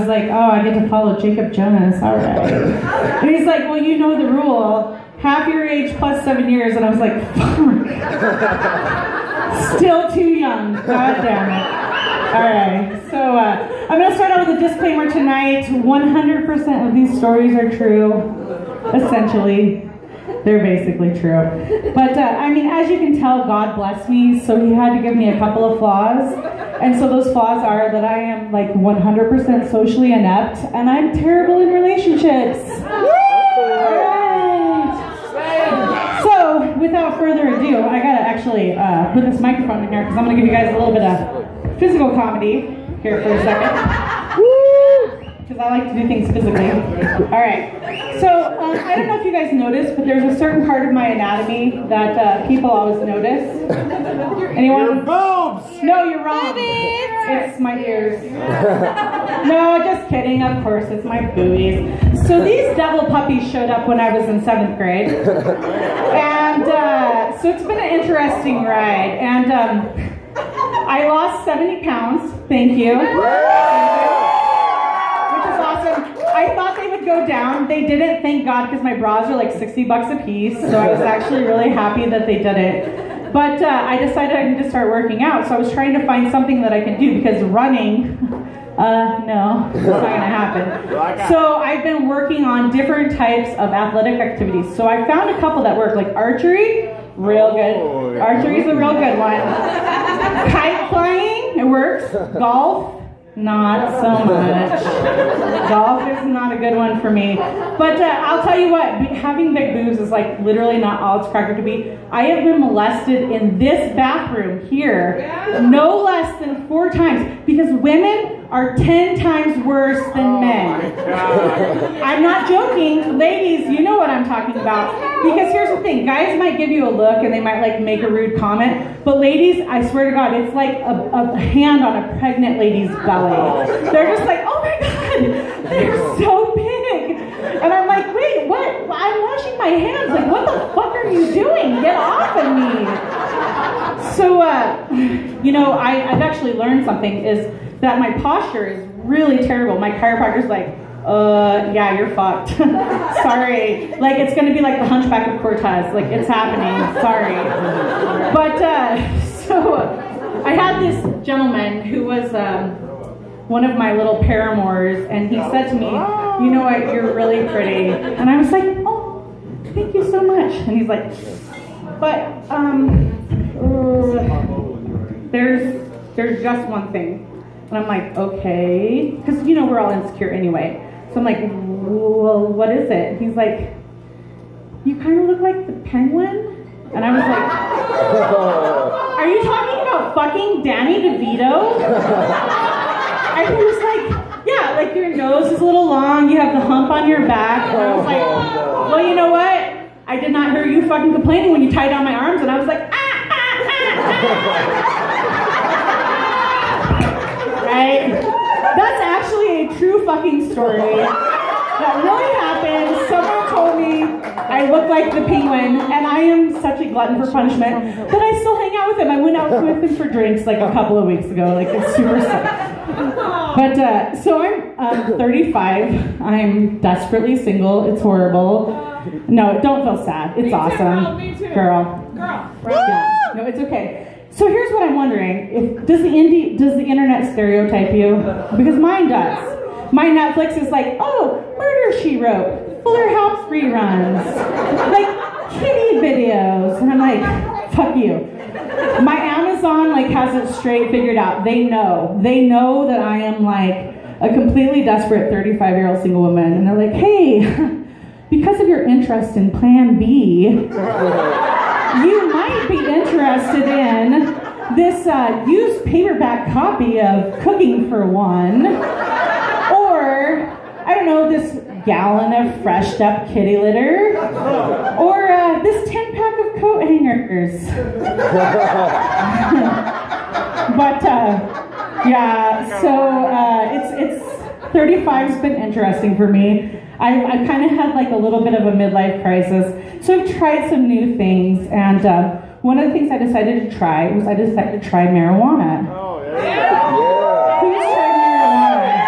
was like, oh, I get to follow Jacob Jonas, all right. And he's like, well, you know the rule. Half your age plus 7 years. And I was like, fuck. Still too young. God damn it. All right. So I'm going to start out with a disclaimer tonight. 100% of these stories are true. Essentially. They're basically true. But, I mean, as you can tell, God blessed me, so he had to give me a couple of flaws. And so those flaws are that I am, like, 100% socially inept, and I'm terrible in relationships. Alright. So, without further ado, I gotta actually put this microphone in here, because I'm gonna give you guys a little bit of physical comedy here for a second. Because I like to do things physically. Alright, so I don't know if you guys noticed, but there's a certain part of my anatomy that people always notice. Anyone? Your boobs! No, you're wrong. It's my ears. No, just kidding, of course, it's my boobies. So these devil puppies showed up when I was in 7th grade. And so it's been an interesting ride. And I lost 70 pounds, thank you. I thought they would go down. They didn't, thank God, because my bras are like $60 a piece. So I was actually really happy that they didn't. But I decided I need to start working out. So I was trying to find something that I can do because running, no, it's not going to happen. So I've been working on different types of athletic activities. So I found a couple that work, like archery, real good. Archery is a real good one. Kite flying, it works. Golf. Not so much. Golf is not a good one for me. But I'll tell you what, having big boobs is like literally not all it's cracked to be. I have been molested in this bathroom here no less than 4 times because women are 10 times worse than men. I'm not joking. Ladies, you know what I'm talking about. Because here's the thing, guys might give you a look and they might like make a rude comment, but ladies, I swear to God, it's like a hand on a pregnant lady's belly. They're just like, oh my God, they're so big. And I'm like, wait, what? I'm washing my hands. Like, what the fuck are you doing? Get off of me. So, you know, I've actually learned something is that my posture is really terrible. My chiropractor's like, yeah, you're fucked. Sorry. Like, it's going to be like the Hunchback of Cortez. Like, it's happening. Sorry. But, so, I had this gentleman who was one of my little paramours, and he said to me, you know what, you're really pretty. And I was like, oh, thank you so much. And he's like, but, there's just one thing. And I'm like, okay. Because, you know, we're all insecure anyway. So I'm like, well, what is it? He's like, you kind of look like the Penguin. And I was like, are you talking about fucking Danny DeVito? And he was like, yeah, like your nose is a little long, you have the hump on your back. And I was like, well, you know what? I did not hear you fucking complaining when you tied down my arms. And I was like, Right? That's actually a true fucking story. That really happened. Someone told me I look like the Penguin, and I am such a glutton for punishment that I still hang out with him. I went out with him for drinks like a couple of weeks ago. Like, it's super sick. But, so I'm 35. I'm desperately single. It's horrible. No, don't feel sad. It's awesome. Girl. Yeah. No, it's okay. So here's what I'm wondering: does the internet stereotype you? Because mine does. My Netflix is like, oh, Murder, She Wrote, Fuller House reruns, like kitty videos, and I'm like, fuck you. My Amazon like has it straight figured out. They know that I am like a completely desperate 35-year-old single woman, and they're like, hey, because of your interest in Plan B, you might be interested in this used paperback copy of Cooking for One, or, I don't know, this gallon of freshed up kitty litter, or this 10-pack of coat hangers. But, yeah, so it's 35's been interesting for me. I've kind of had like a little bit of a midlife crisis, so I've tried some new things, and one of the things I decided to try was marijuana. Oh, yeah. Who's tried marijuana?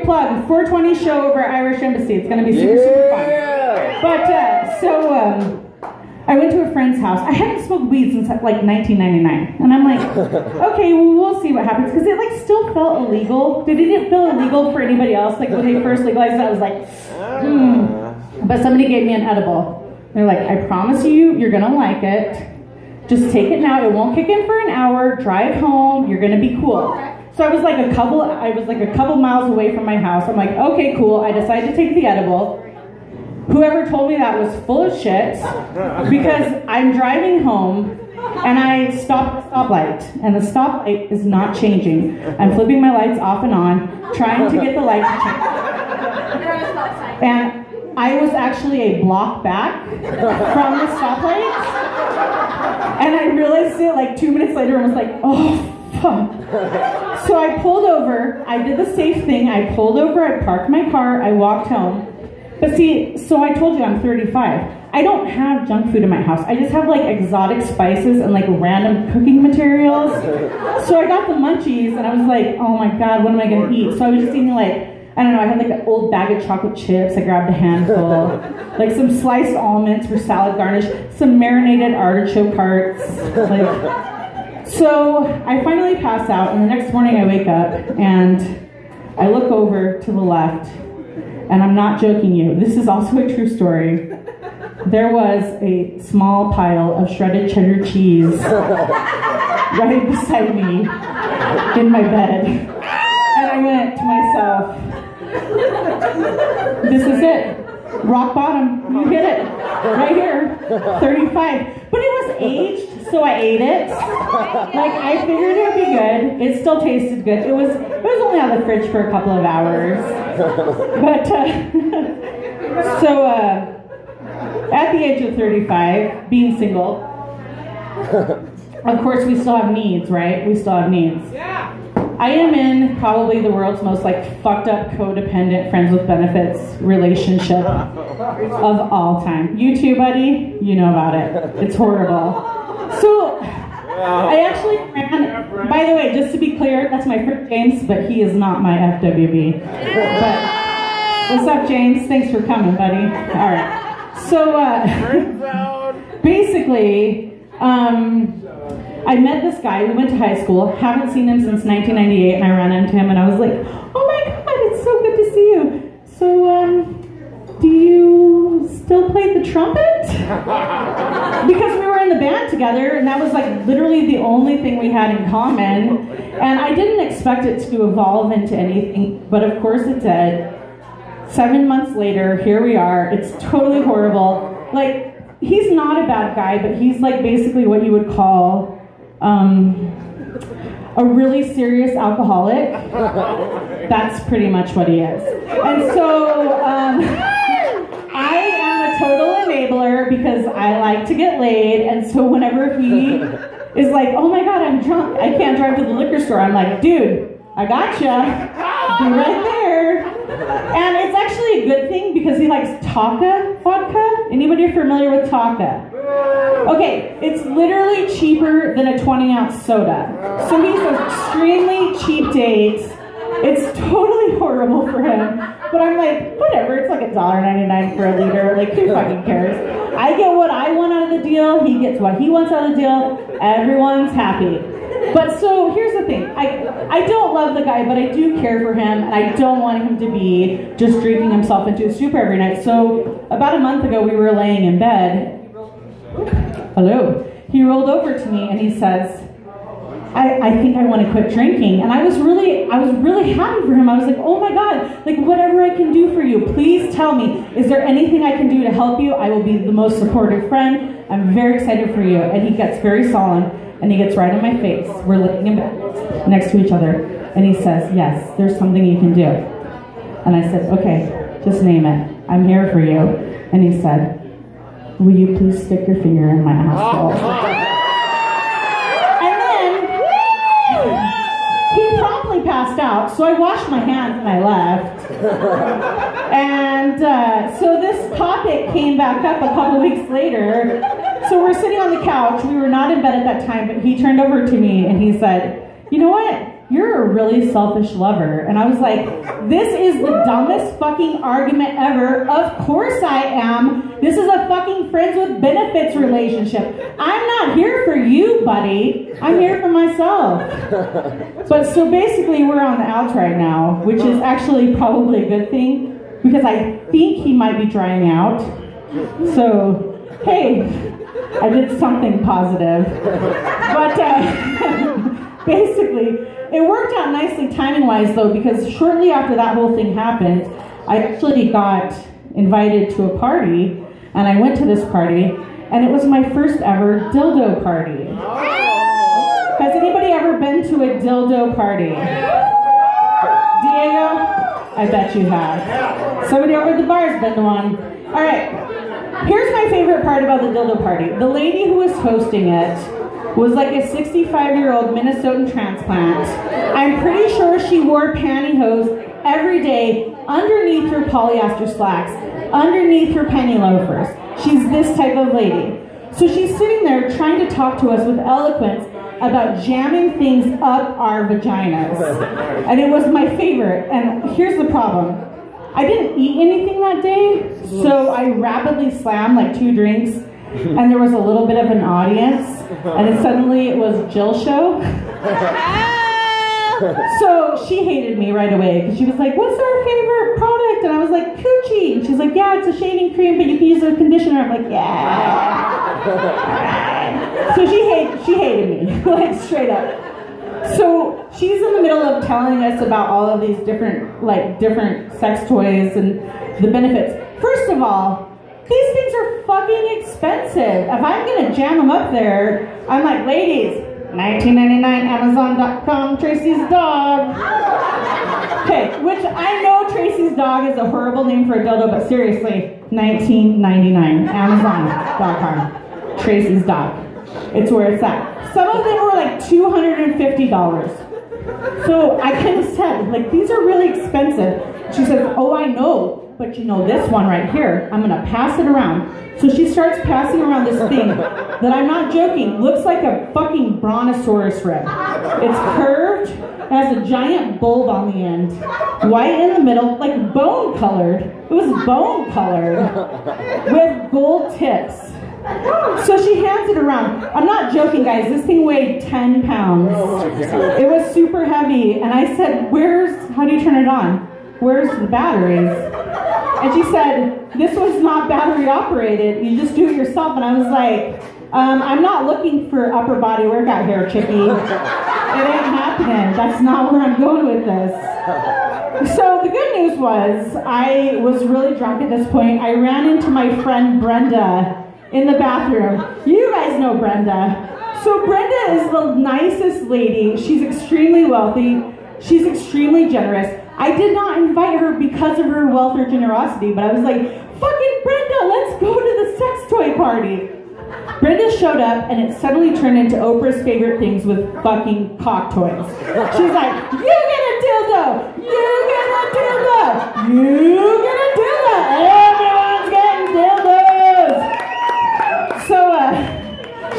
plug, 420 show over at Irish Embassy. It's going to be super, super fun. But, I went to a friend's house. I hadn't smoked weed since like 1999. And I'm like, okay, well, we'll see what happens. Because it like still felt illegal. It didn't feel illegal for anybody else. Like when they first legalized it, I was like, But somebody gave me an edible. They're like, I promise you, you're going to like it. Just take it now. It won't kick in for an hour. Drive home. You're going to be cool. So I was like a couple miles away from my house. I'm like, okay, cool. I decided to take the edible. Whoever told me that was full of shit because I'm driving home and I stopped at the stoplight and the stoplight is not changing. I'm flipping my lights off and on, trying to get the light to change. And I was actually a block back from the stoplight. And I realized it like 2 minutes later and was like, oh, fuck. So I pulled over. I did the safe thing. I pulled over. I parked my car. I walked home. But see, so I told you I'm 35. I don't have junk food in my house. I just have like exotic spices and like random cooking materials. So I got the munchies and I was like, oh my God, what am I gonna eat? So I was just eating like, I don't know, I had like an old bag of chocolate chips. I grabbed a handful. Like some sliced almonds for salad garnish, some marinated artichoke hearts. So I finally pass out and the next morning I wake up and I look over to the left. And I'm not joking you, this is also a true story. There was a small pile of shredded cheddar cheese right beside me in my bed. And I went to myself, this is it. Rock bottom, you hit it. Right here, 35. But it was aged, so I ate it. Like, I figured it would be good. It still tasted good. It was only on the fridge for a couple of hours. But, at the age of 35, being single, of course we still have needs, right? We still have needs. Yeah. I am in probably the world's most like fucked up codependent friends with benefits relationship of all time. You too, buddy? You know about it. It's horrible. So I actually ran, by the way, just to be clear, that's my friend James, but he is not my FWB. But what's up, James? Thanks for coming, buddy. All right. So basically, I met this guy, we went to high school, haven't seen him since 1998, and I ran into him and I was like, oh my God, it's so good to see you. So, do you still play the trumpet? Because we were in the band together and that was like literally the only thing we had in common. And I didn't expect it to evolve into anything, but of course it did. 7 months later, here we are. It's totally horrible. Like, he's not a bad guy, but he's like basically what you would call a really serious alcoholic. That's pretty much what he is. And so I am a total enabler because I like to get laid, and so whenever he is like, oh my God, I'm drunk, I can't drive to the liquor store, I'm like, dude, I gotcha. Be right there. And it's actually a good thing because he likes Taka vodka. Anybody familiar with Taka? Okay, it's literally cheaper than a 20-ounce soda. So he's an extremely cheap date. It's totally horrible for him. But I'm like, whatever, it's like $1.99 for a liter. Like, who fucking cares? I get what I want out of the deal. He gets what he wants out of the deal. Everyone's happy. But so here's the thing, I don't love the guy, but I do care for him, and I don't want him to be just drinking himself into a stupor every night. So about a month ago, we were laying in bed. Hello. He rolled over to me and he says, I think I want to quit drinking. And I was really happy for him. I was like, oh my God, like whatever I can do for you, please tell me. Is there anything I can do to help you? I will be the most supportive friend. I'm very excited for you. And he gets very solemn. And he gets right in my face. We're laying in bed next to each other. And he says, yes, there's something you can do. And I said, okay, just name it. I'm here for you. And he said, will you please stick your finger in my asshole? And then he promptly passed out. So I washed my hands and I left. And so this topic came back up a couple weeks later. So we're sitting on the couch. We were not in bed at that time, but he turned over to me and he said, you know what? you're a really selfish lover. And I was like, this is the dumbest fucking argument ever. Of course I am. This is a fucking friends with benefits relationship. I'm not here for you, buddy. I'm here for myself. But so basically we're on the outs right now, which is actually probably a good thing because I think he might be drying out. So, hey, I did something positive. But basically, it worked out nicely timing-wise, though, because shortly after that whole thing happened, I actually got invited to a party, and I went to this party, and it was my first ever dildo party. Has anybody ever been to a dildo party? Diego? I bet you have. Somebody over at the bar has been to one. All right. Here's my favorite part about the dildo party. The lady who was hosting it was like a 65-year-old Minnesotan transplant. I'm pretty sure she wore pantyhose every day underneath her polyester slacks, underneath her penny loafers. She's this type of lady. So she's sitting there trying to talk to us with eloquence about jamming things up our vaginas. And it was my favorite. And here's the problem. I didn't eat anything that day, so I rapidly slammed like 2 drinks, and there was a little bit of an audience, and then suddenly it was Jill's show. So she hated me right away, because she was like, what's our favorite product? And I was like, Coochie. And she's like, yeah, it's a shaving cream, but you can use a conditioner. I'm like, yeah. So she hated me, like straight up. So she's in the middle of telling us about all of these different sex toys and the benefits. First of all, these things are fucking expensive. If I'm gonna jam them up there, I'm like, ladies, $19.99 Amazon.com, Tracy's dog. Okay, which I know Tracy's dog is a horrible name for a dildo, but seriously, $19.99 Amazon.com, Tracy's dog. It's where it's at. Some of them were like $250. So I kind of said, like, these are really expensive. She said, oh, I know, but you know this one right here, I'm gonna pass it around. So she starts passing around this thing that I'm not joking, looks like a fucking brontosaurus rib. It's curved, it has a giant bulb on the end, white in the middle, like bone colored. It was bone colored with gold tips. So she hands it around. I'm not joking, guys. This thing weighed 10 pounds. It was super heavy. And I said, how do you turn it on? Where's the batteries? And she said, this was not battery operated. You just do it yourself. And I was like, I'm not looking for upper body workout here, chickie. It ain't happening. That's not where I'm going with this. So the good news was, I was really drunk at this point. I ran into my friend Brenda in the bathroom. You guys know Brenda. So Brenda is the nicest lady. She's extremely wealthy. She's extremely generous. I did not invite her because of her wealth or generosity, but I was like, fucking Brenda, let's go to the sex toy party. Brenda showed up, and it suddenly turned into Oprah's favorite things with fucking cock toys. She's like, you get a dildo! You get a dildo! You get a dildo! Everyone's getting dildos! So,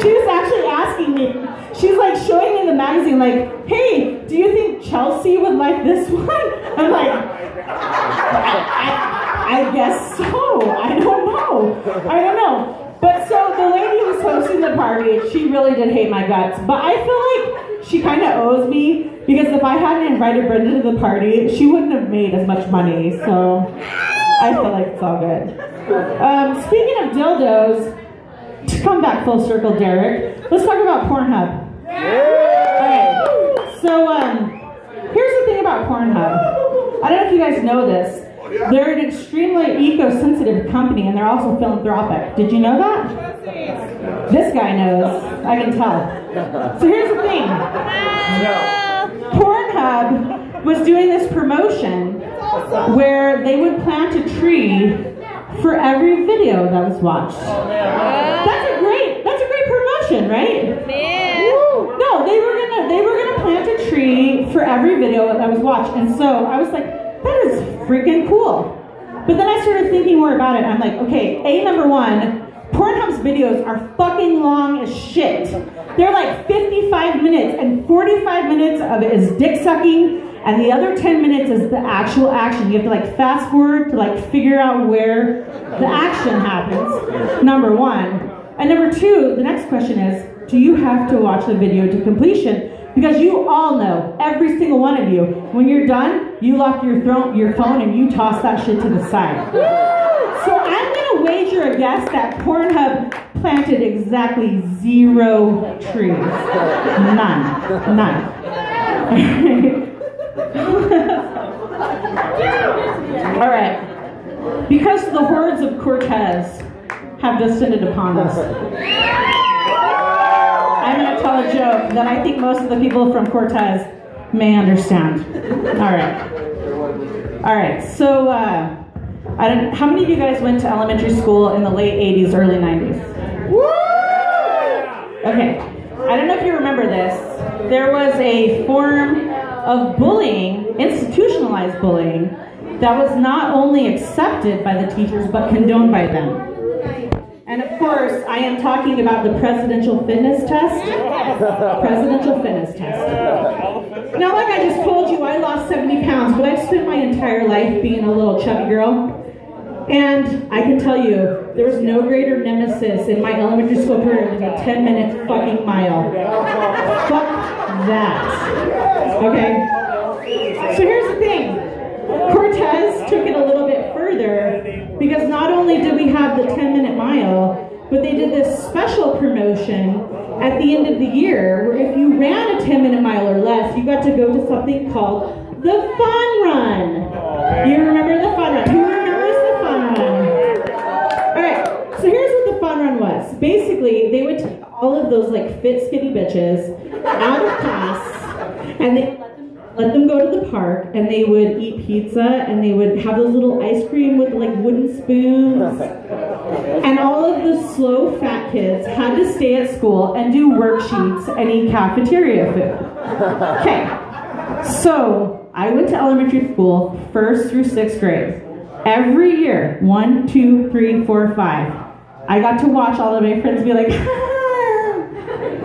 she was actually asking me, she's like showing me the magazine, like, hey, do you think Chelsea would like this one? I'm like, I guess so. I don't know. But so the lady who was hosting the party, she really did hate my guts. But I feel like she kind of owes me, because if I hadn't invited Brenda to the party, she wouldn't have made as much money. So I feel like it's all good. Speaking of dildos, to come back full circle, Derek, let's talk about Pornhub. Alright, so here's the thing about Pornhub. I don't know if you guys know this. They're an extremely eco-sensitive company, and they're also philanthropic. Did you know that? This guy knows. I can tell. So here's the thing. Pornhub was doing this promotion where they would plant a tree for every video that was watched. That's a great promotion, right? No, they were gonna plant a tree for every video that was watched, and so I was like, that is freaking cool. But then I started thinking more about it. I'm like, okay, number one, Pornhub's videos are fucking long as shit. They're like 55 minutes, and 45 minutes of it is dick sucking, and the other 10 minutes is the actual action. You have to like fast forward to like figure out where the action happens, number one. And number two, the next question is, do you have to watch the video to completion? Because you all know, every single one of you, when you're done, you lock your phone and you toss that shit to the side. So I'm gonna wager a guess that Pornhub planted exactly 0 trees. None. All right. Because the hordes of Cortez have descended upon us, I'm going to tell a joke that I think most of the people from Cortez may understand. All right. So, how many of you guys went to elementary school in the late 80s, early 90s? Okay. I don't know if you remember this. There was a form of bullying, institutionalized bullying, that was not only accepted by the teachers, but condoned by them. And of course, I am talking about the presidential fitness test. Presidential fitness test. Now, like I just told you, I lost 70 pounds, but I've spent my entire life being a little chubby girl. And I can tell you, there was no greater nemesis in my elementary school career than a 10-minute fucking mile. Fuck that. Okay? So here's the thing. Cortez took it a little bit further, because not only did we have the 10-minute mile, but they did this special promotion at the end of the year where if you ran a 10-minute mile or less, you got to go to something called the Fun Run. You remember the Fun Run? Who remembers the Fun Run? All right, so here's what the Fun Run was. Basically, they would take all of those like fit skinny bitches out of class, and they let them go to the park, and they would eat pizza, and they would have those little ice cream with like wooden spoons. And all of the slow fat kids had to stay at school and do worksheets and eat cafeteria food. Okay, so I went to elementary school 1st through 6th grade. Every year, 1, 2, 3, 4, 5, I got to watch all of my friends be like,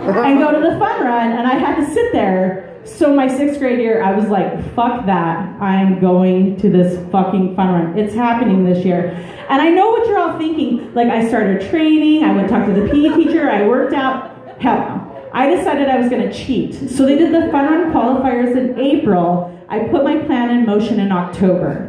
and go to the Fun Run, and I had to sit there. So my 6th grade year, I was like, fuck that. I'm going to this fucking Fun Run. It's happening this year. And I know what you're all thinking. Like, I started training, I went to talk to the PE teacher, I worked out. Hell no. I decided I was going to cheat. So they did the Fun Run qualifiers in April. I put my plan in motion in October.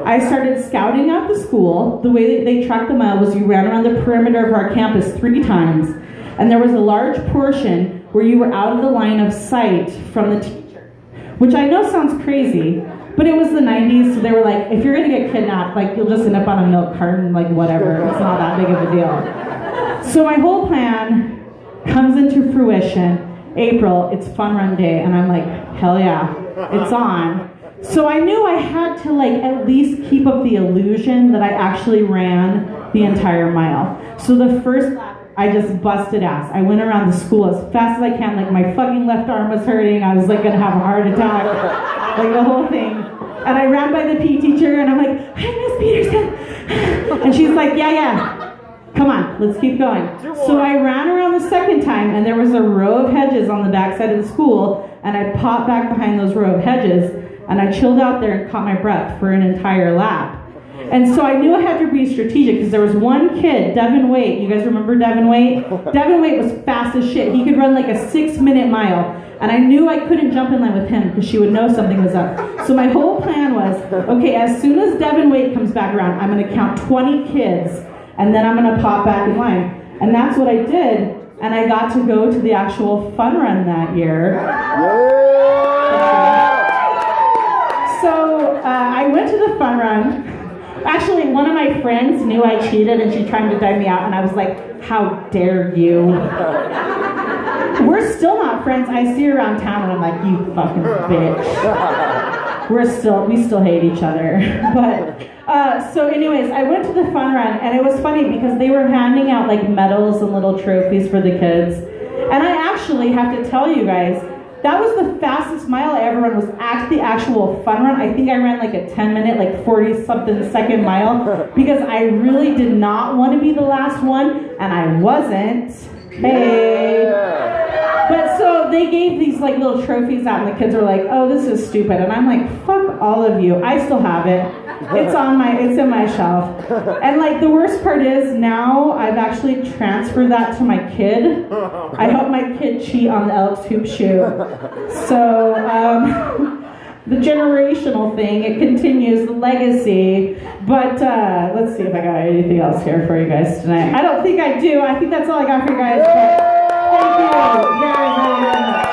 I started scouting out the school. The way that they tracked the mile was you ran around the perimeter of our campus 3 times. And there was a large portion where you were out of the line of sight from the teacher. Which I know sounds crazy, but it was the 90s, so they were like, if you're gonna get kidnapped, like you'll just end up on a milk carton, like whatever, it's not that big of a deal. So my whole plan comes into fruition. April, it's Fun Run Day, and I'm like, hell yeah, it's on. So I knew I had to like at least keep up the illusion that I actually ran the entire mile. So the first lap, I just busted ass. I went around the school as fast as I can, like my fucking left arm was hurting, I was like gonna have a heart attack, like the whole thing. And I ran by the PE teacher and I'm like, hi Miss Peterson. And she's like, yeah, come on, let's keep going. So I ran around the second time and there was a row of hedges on the back side of the school, and I popped back behind those row of hedges and I chilled out there and caught my breath for an entire lap. And so I knew I had to be strategic because there was one kid, Devin Waite. You guys remember Devin Waite? Devin Waite was fast as shit. He could run like a 6-minute mile. And I knew I couldn't jump in line with him because she would know something was up. So my whole plan was, okay, as soon as Devin Waite comes back around, I'm going to count 20 kids, and then I'm going to pop back in line. And that's what I did. And I got to go to the actual Fun Run that year. So I went to the Fun Run. Actually, one of my friends knew I cheated and she tried to dive me out, and I was like, how dare you? We're still not friends. I see her around town and I'm like, you fucking bitch. We still hate each other. But, so anyways, I went to the Fun Run, and it was funny because they were handing out like medals and little trophies for the kids. And I actually have to tell you guys, That was the fastest mile I ever ran, was the actual fun run. I think I ran like a 10-minute, like 40-something second mile because I really did not want to be the last one, and I wasn't. Hey. But so they gave these like little trophies out, and the kids were like, "Oh, this is stupid," and I'm like, "Fuck all of you! I still have it. It's in my shelf." And like the worst part is now I've actually transferred that to my kid. I help my kid cheat on the Alex Hoop shoe. So the generational thing, it continues, the legacy. But let's see if I got anything else here for you guys tonight. I don't think I do. I think that's all I got for you guys. But thank you very, very much.